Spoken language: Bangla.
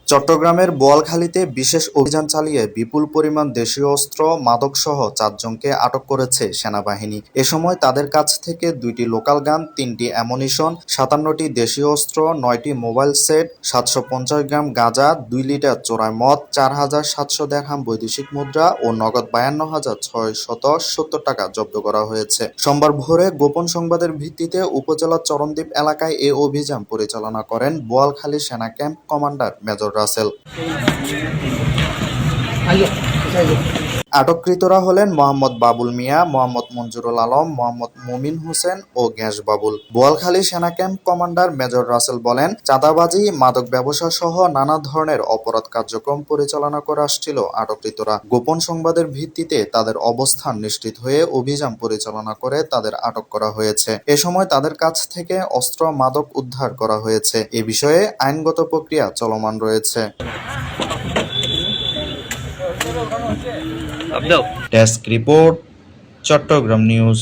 চট্টগ্রামের বোয়ালখালীতে বিশেষ অভিযান চালিয়ে বিপুল পরিমাণ দেশীয় অস্ত্র, মাদকসহ ৪ জনকে আটক করেছে সেনাবাহিনী। এ সময় তাদের কাছ থেকে ২টি লোকাল গান, ৩টি অ্যামুনিশন, ৫৭টি দেশীয় অস্ত্র, ৯টি মোবাইল সেট, ৭৫০ গ্রাম গাঁজা, ২ লিটার চোরাই মদ, ৪,৭০০ দিরহাম বৈদেশিক মুদ্রা ও নগদ ৫২,৬৭০ টাকা জব্দ করা হয়েছে। সোমবার ভোরে গোপন সংবাদের ভিত্তিতে উপজেলার চরণদ্বীপ এলাকায় এ অভিযান পরিচালনা করেন বোয়ালখালী সেনা ক্যাম্প কমান্ডার মেজর রাসেল। আটককৃতরা হলেন মোহাম্মদ বাবুল মিয়া, মোহাম্মদ মঞ্জুরুল আলম, মোহাম্মদ মুমিন হোসেন ও গ্যাস বাবুল। বোয়ালখালী সেনা ক্যাম্প কমান্ডার মেজর রাসেল বলেন, চাঁদাবাজি, মাদক ব্যবসা সহ নানা ধরনের অপরাধ কার্যক্রম পরিচালনা করে আসছিল আটককৃতরা। গোপন সংবাদের ভিত্তিতে তাদের অবস্থান নিশ্চিত হয়ে অভিযান পরিচালনা করে তাদের আটক করা হয়েছে। এ সময় তাদের কাছ থেকে অস্ত্র, মাদক উদ্ধার করা হয়েছে। এ বিষয়ে আইনগত প্রক্রিয়া চলমান রয়েছে। Desk report, Chattogram news.